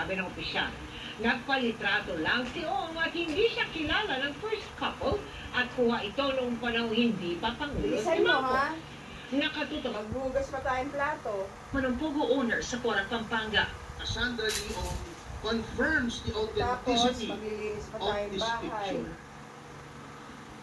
sabi ng opisyal. Nagpalitrato lang si Ong at hindi siya kilala ng first couple at kuha ito noong panahon hindi pa Pangulo si Bilisan mo, Marcos. ha? Nakatutok Maghugas pa tayong plato. Manumpugo owner sa Corak, Pampanga. Sandra Leong confirms the Tapos, authenticity maglilinis pa of tayong this bahay. picture.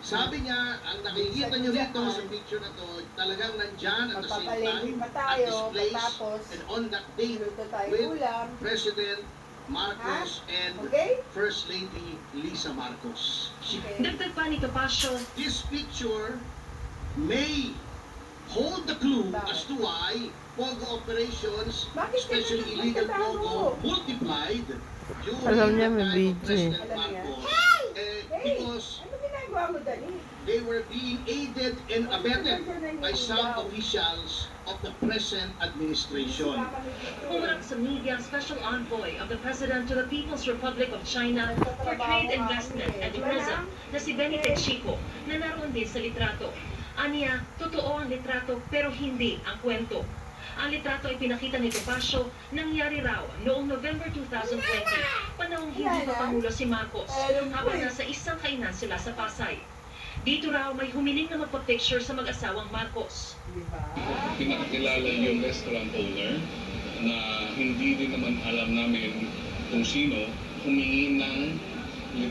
Sabi niya, ang nakikita niyo rito sa picture na to, talagang nandyan at the same Magpapalengke time pa at tayo, this place pagkatapos, and on that date luto tayo with ulam. President Marcos and Okay? First Lady Lisa Marcos. Okay. Dagdag pa ni Topacio, This picture may hold the clue as to why Pogo operations, Bakit especially ka illegal nagtatago? Pogo, multiplied during Alam niya, the may time of video eh. President Alam niya. Marcos. Hey! Because Ano ginagawa mo, Dani? they were being aided and abetted by some officials of the present administration. umarap sa media ang Special Envoy of the President to the People's Republic of China for Trade, Investment and Tourism na si Benedict Chico na naroon din sa litrato. Aniya, totoo ang litrato pero hindi ang kwento. Ang litrato ay pinakita ni Topacio nangyari raw noong November 2020, panahong hindi pa Pangulo si Marcos, habang nasa isang kainan sila sa Pasay. Dito raw may humiling na magpa-picture sa mag-asawang Marcos. Diba? Pinakilala yung restaurant owner na hindi din naman alam namin kung sino humingi ng litrato